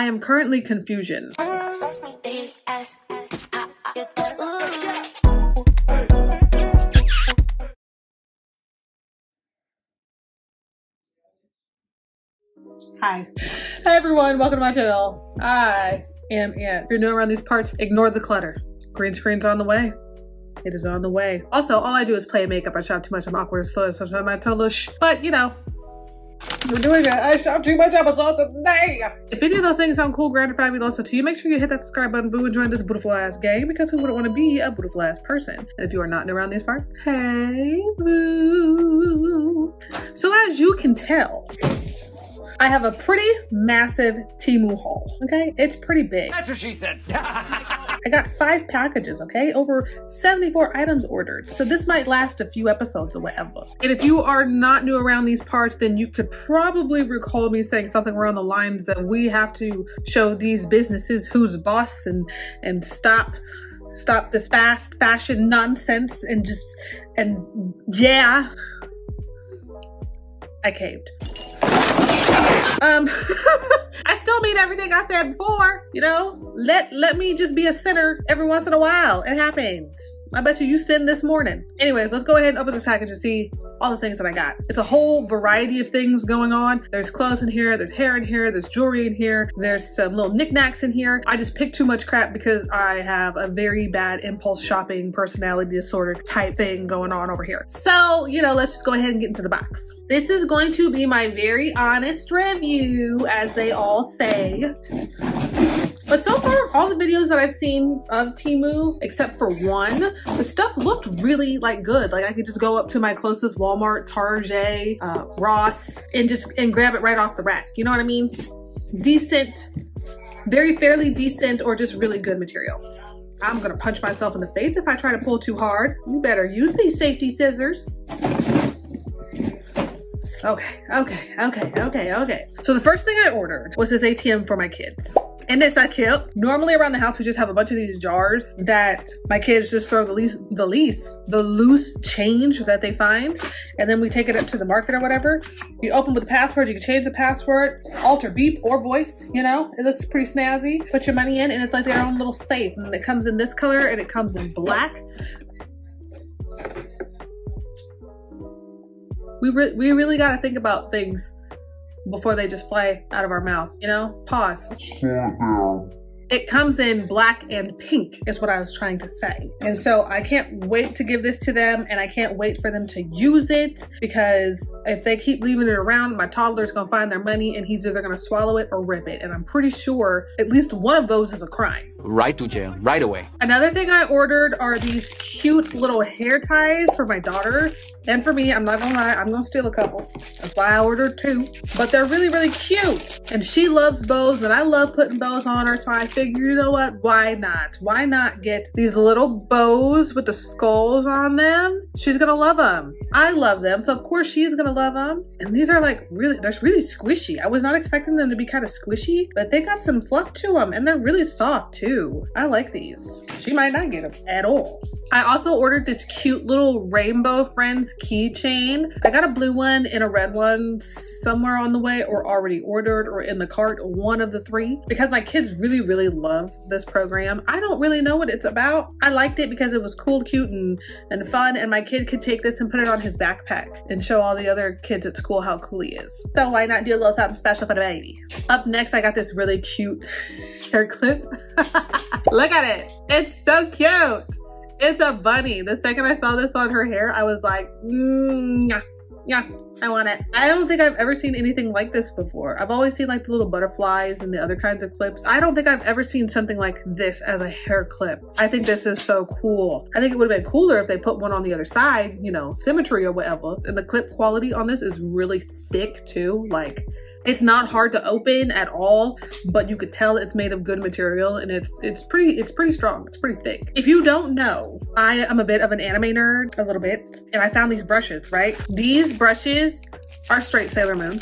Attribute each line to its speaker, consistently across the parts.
Speaker 1: I am currently confusion. Hi. Hey everyone, welcome to my channel. I am Ant. If you're new around these parts, ignore the clutter. Green screen's on the way. It is on the way. Also, all I do is play makeup. I shop too much. I'm awkward as fuck. So I'm my polish. But you know, we're doing it. I shop too much episode today. If any of those things sound cool, grand, or fabulous to you, make sure you hit that subscribe button, boo, and join this beautiful ass gang, because who wouldn't want to be a beautiful ass person? And if you are not new around these parts, hey boo. So as you can tell, I have a pretty massive Temu haul, okay? It's pretty big.
Speaker 2: That's what she said.
Speaker 1: I got 5 packages, okay? Over 74 items ordered. So this might last a few episodes or whatever. And if you are not new around these parts, then you could probably recall me saying something around the lines that we have to show these businesses who's boss and stop this fast fashion nonsense and yeah. I caved. I still mean everything I said before, you know? Let me just be a sinner every once in a while. It happens. I bet you sinned this morning. Anyways, let's go ahead and open this package and see all the things that I got. It's a whole variety of things going on. There's clothes in here, there's hair in here, there's jewelry in here, there's some little knickknacks in here. I just picked too much crap because I have a very bad impulse shopping personality disorder type thing going on over here. So, you know, let's just go ahead and get into the box. This is going to be my very honest review, as they all say. But so far, all the videos that I've seen of Temu, except for one, the stuff looked really like good. Like I could just go up to my closest Walmart, Target, Ross, and grab it right off the rack. You know what I mean? Decent, very fairly decent, or just really good material. I'm gonna punch myself in the face if I try to pull too hard. You better use these safety scissors. Okay. So the first thing I ordered was this ATM for my kids. And it's that cute. Normally around the house, we just have a bunch of these jars that my kids just throw the loose change that they find. And then we take it up to the market or whatever. You open with the password, you can change the password, alter beep or voice, you know? It looks pretty snazzy. Put your money in and it's like their own little safe. And it comes in this color and it comes in black. We really gotta think about things before they just fly out of our mouth, you know? Pause. Slow it down. It comes in black and pink is what I was trying to say. And so I can't wait to give this to them, and I can't wait for them to use it, because if they keep leaving it around, my toddler's gonna find their money and he's either gonna swallow it or rip it. And I'm pretty sure at least one of those is a crime.
Speaker 2: Right to jail, right away.
Speaker 1: Another thing I ordered are these cute little hair ties for my daughter and for me. I'm not gonna lie, I'm gonna steal a couple. That's why I ordered 2. But they're really, really cute. And she loves bows and I love putting bows on her. So I figured, you know what, why not? Why not get these little bows with the skulls on them? She's gonna love them. I love them, so of course she's gonna love them. And these are like they're really squishy. I was not expecting them to be kind of squishy, but they got some fluff to them and they're really soft too. I like these. She might not get them at all. I also ordered this cute little Rainbow Friends keychain. I got a blue one and a red one somewhere on the way, or already ordered, or in the cart, one of the 3, because my kids really, really love this program. I don't really know what it's about. I liked it because it was cool, cute, and fun, and my kid could take this and put it on his backpack and show all the other kids at school how cool he is. So why not do a little something special for the baby? Up next, I got this really cute hair clip. Look at it. It's so cute. It's a bunny. The second I saw this on her hair, I was like, yeah, I want it. I don't think I've ever seen anything like this before. I've always seen like the little butterflies and the other kinds of clips. I don't think I've ever seen something like this as a hair clip. I think this is so cool. I think it would have been cooler if they put one on the other side, you know, symmetry or whatever. And the clip quality on this is really thick too. Like, it's not hard to open at all, but you could tell it's made of good material, and it's pretty strong. It's pretty thick. If you don't know, I am a bit of an anime nerd, a little bit, and I found these brushes, right? These brushes are straight Sailor Moon.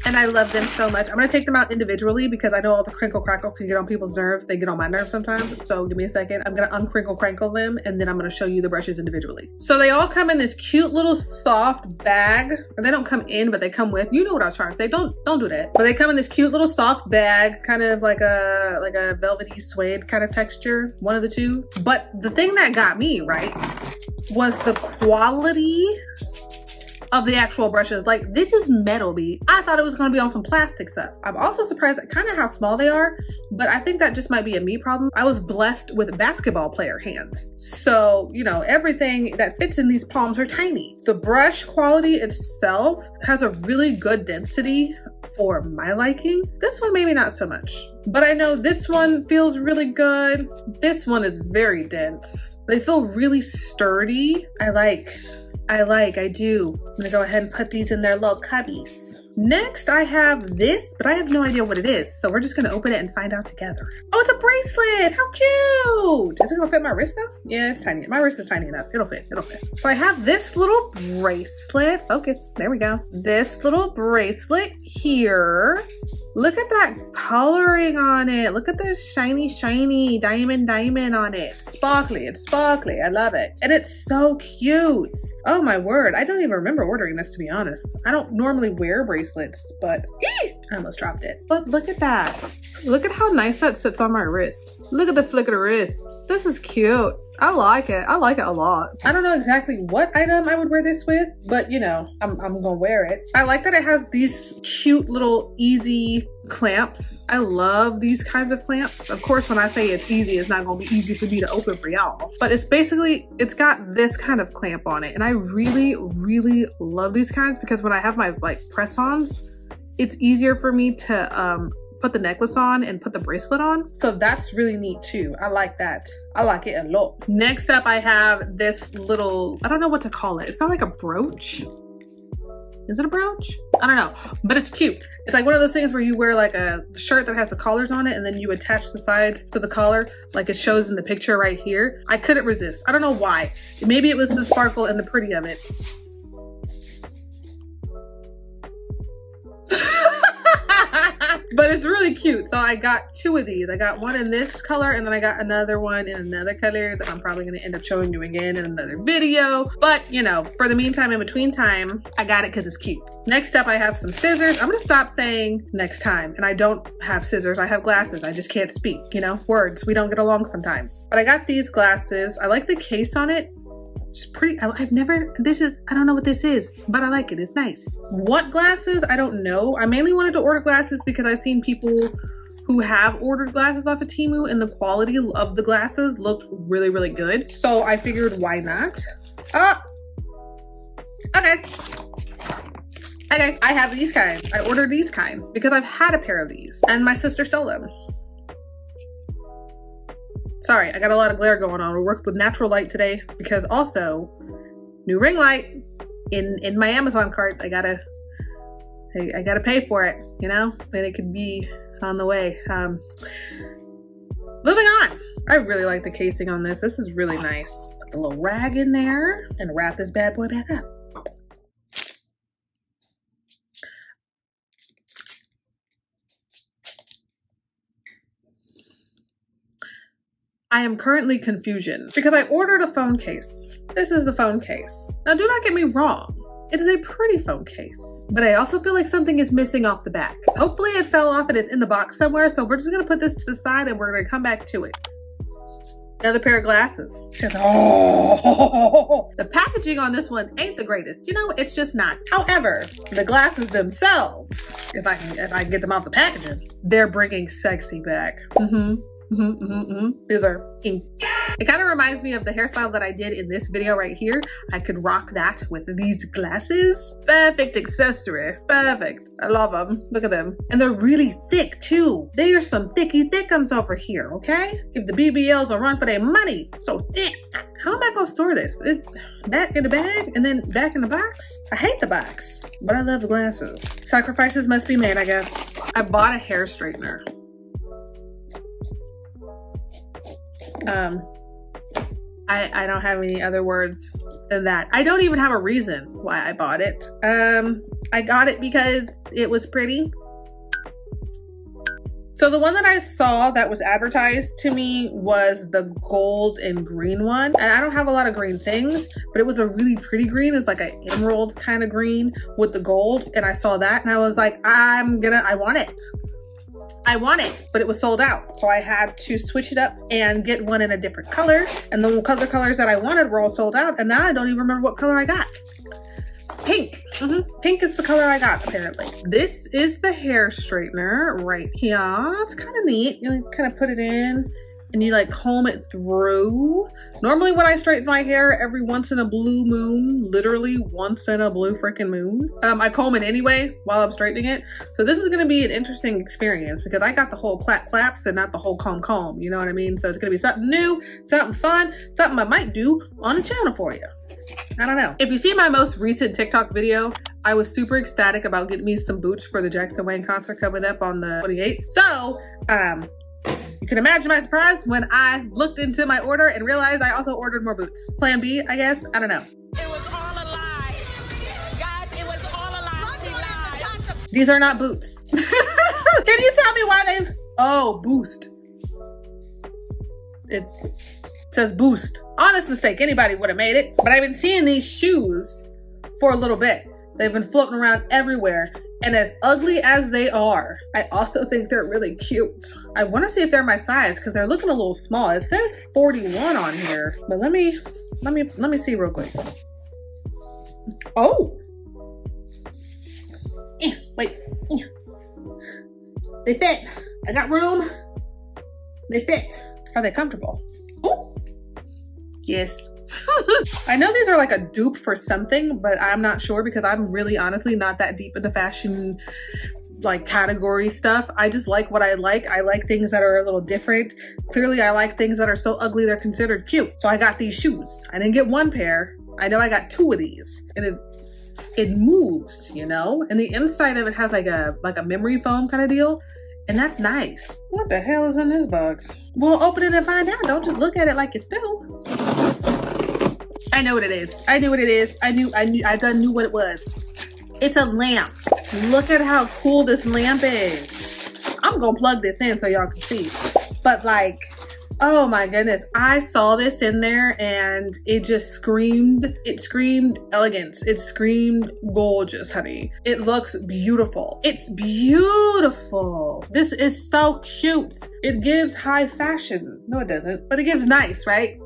Speaker 1: and I love them so much. I'm gonna take them out individually because I know all the crinkle crackle can get on people's nerves. They get on my nerves sometimes. So give me a second. I'm gonna uncrinkle crankle them and then I'm gonna show you the brushes individually. So they all come in this cute little soft bag. Or they don't come in, but they come with. You know what I was trying to say. Don't do that. But they come in this cute little soft bag, kind of like a velvety suede kind of texture. One of the two. But the thing that got me, right, was the quality of the actual brushes. Like, this is metal bead. I thought it was gonna be on some plastic stuff. I'm also surprised at kind of how small they are, but I think that just might be a me problem. I was blessed with basketball player hands. So, you know, everything that fits in these palms are tiny. The brush quality itself has a really good density for my liking. This one maybe not so much, but I know this one feels really good. This one is very dense. They feel really sturdy. I do. I'm gonna go ahead and put these in their little cubbies. Next, I have this, but I have no idea what it is. So we're just gonna open it and find out together. Oh, it's a bracelet, how cute. Is it gonna fit my wrist though? Yeah, it's tiny. My wrist is tiny enough. It'll fit. So I have this little bracelet. Focus, there we go. This little bracelet here. Look at that coloring on it. Look at the shiny diamond on it. Sparkly, it's sparkly, I love it. And it's so cute. Oh my word, I don't even remember ordering this, to be honest. I don't normally wear bracelets, but I almost dropped it. But look at that. Look at how nice that sits on my wrist. Look at the flick of the wrist. This is cute. I like it. I like it a lot. I don't know exactly what item I would wear this with, but you know, I'm gonna wear it. I like that it has these cute little easy clamps. I love these kinds of clamps. Of course, when I say it's easy, it's not gonna be easy for me to open for y'all, but it's basically, it's got this kind of clamp on it. And I really, really love these kinds because when I have my like press-ons, it's easier for me to put the necklace on and put the bracelet on. So that's really neat too. I like that. I like it a lot. Next up, I have this little, I don't know what to call it. It's not like a brooch. Is it a brooch? I don't know, but it's cute. It's like one of those things where you wear like a shirt that has the collars on it and then you attach the sides to the collar like it shows in the picture right here. I couldn't resist. I don't know why. Maybe it was the sparkle and the pretty of it. But it's really cute. So I got two of these. I got one in this color and then I got another one in another color that I'm probably gonna end up showing you again in another video. But you know, for the meantime, in between time, I got it because it's cute. Next up, I have some scissors. I'm gonna stop saying next time. And I don't have scissors, I have glasses. I just can't speak, you know, words. We don't get along sometimes. But I got these glasses. I like the case on it. It's pretty, I don't know what this is, but I like it, it's nice. What glasses? I don't know. I mainly wanted to order glasses because I've seen people who have ordered glasses off of Temu and the quality of the glasses looked really, really good. So I figured, why not? Okay, I have these kind. I ordered these kind because I've had a pair of these and my sister stole them. Sorry, I got a lot of glare going on. We worked with natural light today because also new ring light in my Amazon cart. I gotta pay for it, you know? Then it could be on the way. Moving on. I really like the casing on this. This is really nice. Put the little rag in there and wrap this bad boy back up. I am currently confusion because I ordered a phone case. This is the phone case. Now do not get me wrong. It is a pretty phone case, but I also feel like something is missing off the back. Hopefully it fell off and it's in the box somewhere. So we're just gonna put this to the side and we're gonna come back to it. Another pair of glasses. Oh, the packaging on this one ain't the greatest. You know, it's just not. However, the glasses themselves, if I can get them off the packaging, they're bringing sexy back. These are ink. It kind of reminds me of the hairstyle that I did in this video right here. I could rock that with these glasses. Perfect accessory. Perfect. I love them. Look at them. And they're really thick too. They are some thicky thickums over here, okay? Give the BBLs a run for their money. So thick. How am I gonna store this? Back in the bag and then back in the box? I hate the box, but I love the glasses. Sacrifices must be made, I guess. I bought a hair straightener. I don't have any other words than that. I don't even have a reason why I bought it. I got it because it was pretty. So the one that I saw that was advertised to me was the gold and green one. And I don't have a lot of green things, but it was a really pretty green. It's like an emerald kind of green with the gold. And I saw that and I was like, I want it. I want it, but it was sold out. So I had to switch it up and get one in a different color. And the other colors that I wanted were all sold out. And now I don't even remember what color I got. Pink. Pink is the color I got, apparently. This is the hair straightener right here. It's kind of neat. You kind of put it in and you like comb it through. Normally when I straighten my hair every once in a blue moon, literally once in a blue freaking moon, I comb it anyway while I'm straightening it. So this is gonna be an interesting experience because I got the whole claps and not the whole comb, you know what I mean? So it's gonna be something new, something fun, something I might do on the channel for you. I don't know. If you see my most recent TikTok video, I was super ecstatic about getting me some boots for the Jackson Wang concert coming up on the 28th. So, you can imagine my surprise when I looked into my order and realized I also ordered more boots. Plan B, I guess, I don't know.
Speaker 2: It was all a lie. Guys, it was all a lie. She lied.
Speaker 1: These are not boots. Can you tell me why they, oh, Boost. It says Boost. Honest mistake, anybody would have made it. But I've been seeing these shoes for a little bit. They've been floating around everywhere. And as ugly as they are, I also think they're really cute. I want to see if they're my size because they're looking a little small. It says 41 on here, but let me see real quick. Oh, wait, they fit. I got room. They fit. Are they comfortable? Oh, yes. I know these are like a dupe for something, but I'm not sure because I'm really honestly not that deep into fashion like category stuff. I just like what I like. I like things that are a little different. Clearly I like things that are so ugly they're considered cute. So I got these shoes. I didn't get one pair. I know I got two of these and it moves, you know? And the inside of it has like a memory foam kind of deal. And that's nice. What the hell is in this box? We'll open it and find out. Don't just look at it like it's still. I know what it is. I knew what it is. I done knew what it was. It's a lamp. Look at how cool this lamp is. I'm gonna plug this in so y'all can see. But like, oh my goodness. I saw this in there and it just screamed, it screamed elegance. It screamed gorgeous, honey. It looks beautiful. It's beautiful. This is so cute. It gives high fashion. No, it doesn't, but it gives nice, right?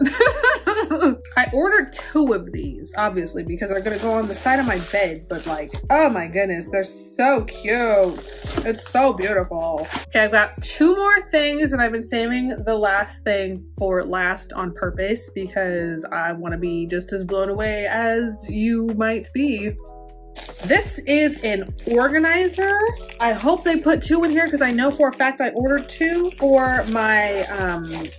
Speaker 1: I ordered two of these, obviously, because they're gonna go on the side of my bed, but like, oh my goodness, they're so cute. It's so beautiful. Okay, I've got two more things and I've been saving the last thing for last on purpose because I want to be just as blown away as you might be. This is an organizer. I hope they put two in here because I know for a fact I ordered two for my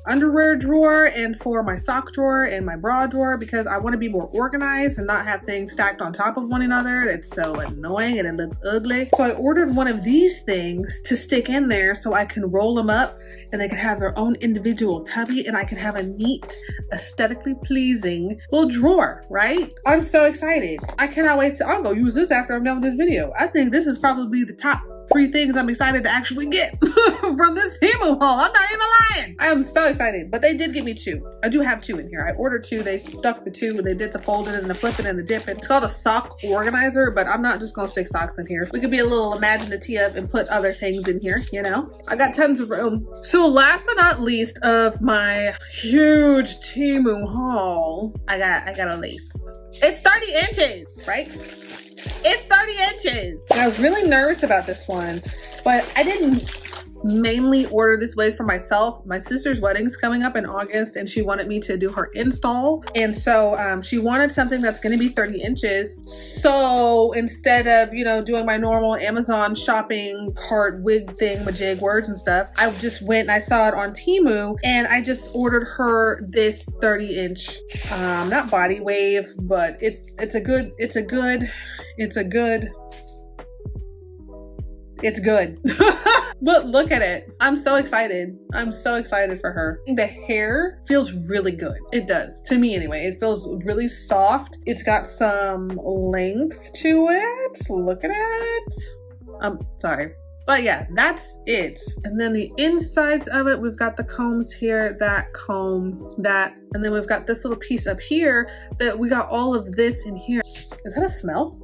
Speaker 1: underwear drawer and for my sock drawer and my bra drawer because I want to be more organized and not have things stacked on top of one another. It's so annoying and it looks ugly. So I ordered one of these things to stick in there so I can roll them up and they can have their own individual cubby and I can have a neat, aesthetically pleasing little drawer, right? I'm so excited. I cannot wait to, I'll go use this after I'm done with this video. I think this is probably the top 3 things I'm excited to actually get from this Temu haul. I'm not even lying. I am so excited, but they did give me 2. I do have 2 in here. I ordered 2, they stuck the 2, and they did the folding and the flipping and the dipping. It's called a sock organizer, but I'm not just gonna stick socks in here. We could be a little imaginative and put other things in here, you know? I got tons of room. So last but not least of my huge Temu haul, I got a lace. It's 30 inches, right? It's 30 inches. I was really nervous about this one, but I didn't mainly order this wig for myself. My sister's wedding's coming up in August and she wanted me to do her install. And so she wanted something that's gonna be 30 inches. So instead of, you know, doing my normal Amazon shopping cart wig thing, majig words and stuff, I just went and I saw it on Temu and I just ordered her this 30-inch, not body wave, but it's a good It's good. But look at it. I'm so excited. I'm so excited for her. The hair feels really good. It does. To me anyway. It feels really soft. It's got some length to it. Look at it. Sorry. But yeah, that's it. And then the insides of it, we've got the combs here, that comb, that, and then we've got this little piece up here that we got all of this in here. Is that a smell?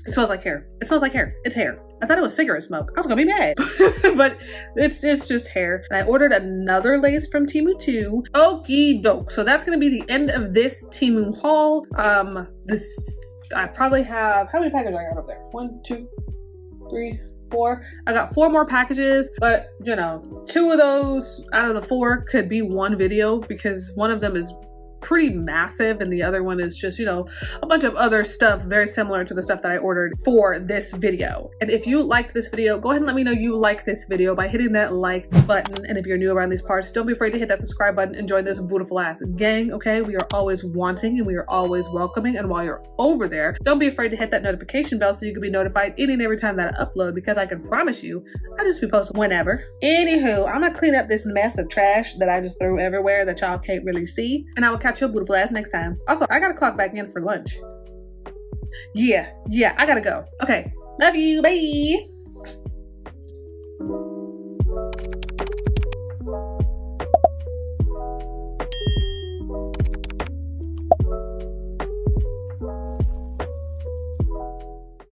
Speaker 1: It smells like hair. It smells like hair. It's hair. I thought it was cigarette smoke. I was gonna be mad. But it's just hair. And I ordered another lace from Temu too. Okie doke. So that's gonna be the end of this Temu haul. I probably have, how many packages I got up there? 1, 2, 3, 4. I got 4 more packages, but you know, 2 of those out of the 4 could be one video because one of them is pretty massive and the other one is just, you know, a bunch of other stuff very similar to the stuff that I ordered for this video. And if you liked this video, go ahead and let me know you like this video by hitting that like button. And if you're new around these parts, don't be afraid to hit that subscribe button and join this beautiful ass gang, okay? We are always wanting and we are always welcoming. And while you're over there, don't be afraid to hit that notification bell so you can be notified any and every time that I upload, because I can promise you I just be posting whenever. Anywho, I'm gonna clean up this mess of trash that I just threw everywhere that y'all can't really see, and I will catch your beautiful ass next time. Also, I gotta clock back in for lunch. Yeah, I gotta go. Okay, love you, bye.